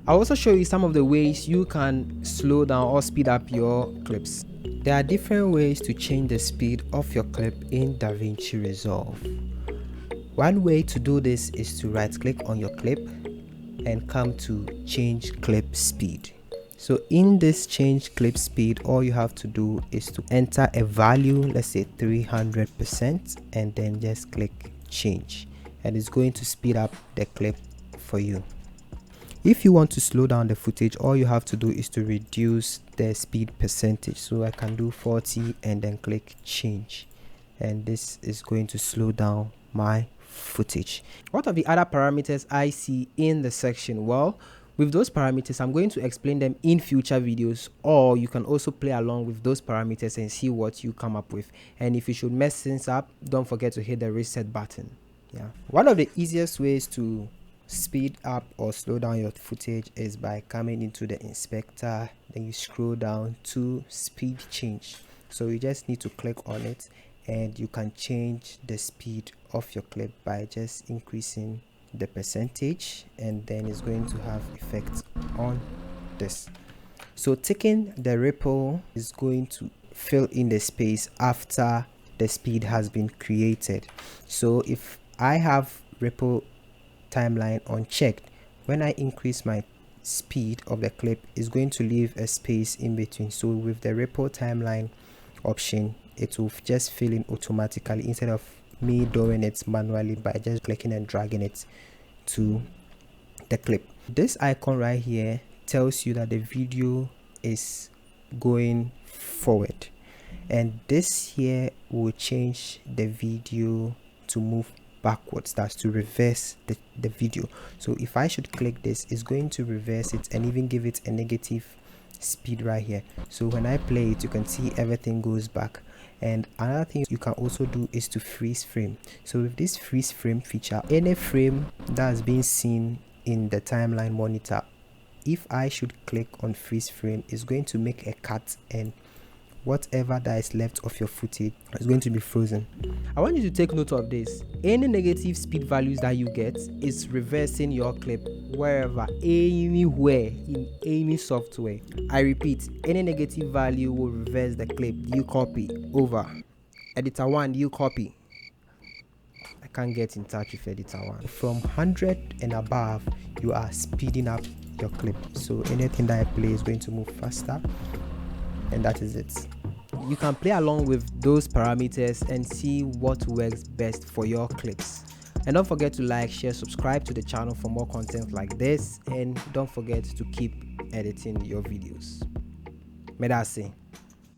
I'll also show you some of the ways you can slow down or speed up your clips. There are different ways to change the speed of your clip in Davinci Resolve. One way to do this is to right click on your clip and come to change clip speed. So in this change clip speed, all you have to do is to enter a value, let's say 300%, and then just click change, and it's going to speed up the clip for you. If you want to slow down the footage, all you have to do is to reduce the speed percentage. So I can do 40 and then click change, and this is going to slow down my footage. What are the other parameters I see in the section? Well, with those parameters, I'm going to explain them in future videos, or you can also play along with those parameters and see what you come up with. And if you should mess things up, don't forget to hit the reset button. Yeah, one of the easiest ways to speed up or slow down your footage is by coming into the inspector, then you scroll down to speed change. So you just need to click on it, and you can change the speed of your clip by just increasing the percentage, and then it's going to have effect on this. So taking the ripple is going to fill in the space after the speed has been created. So if I have ripple timeline unchecked, when I increase my speed of the clip, is going to leave a space in between. So with the ripple timeline option, it will just fill in automatically instead of me doing it manually by just clicking and dragging it to the clip. This icon right here tells you that the video is going forward, and this here will change the video to move backwards. That's to reverse the video. So if I should click this, it's going to reverse it and even give it a negative speed right here. So when I play it, you can see everything goes back. And another thing you can also do is to freeze frame. So with this freeze frame feature, any frame that has been seen in the timeline monitor, if I should click on freeze frame, it's going to make a cut, and whatever that is left of your footage is going to be frozen. I want you to take note of this. Any negative speed values that you get is reversing your clip wherever, anywhere, in any software. I repeat, any negative value will reverse the clip. You copy over. Editor 1, you copy. I can't get in touch with editor 1. From 100 and above, you are speeding up your clip. So anything that I play is going to move faster, and that is it. You can play along with those parameters and see what works best for your clips. And don't forget to like, share, subscribe to the channel for more content like this, and don't forget to keep editing your videos. Medase.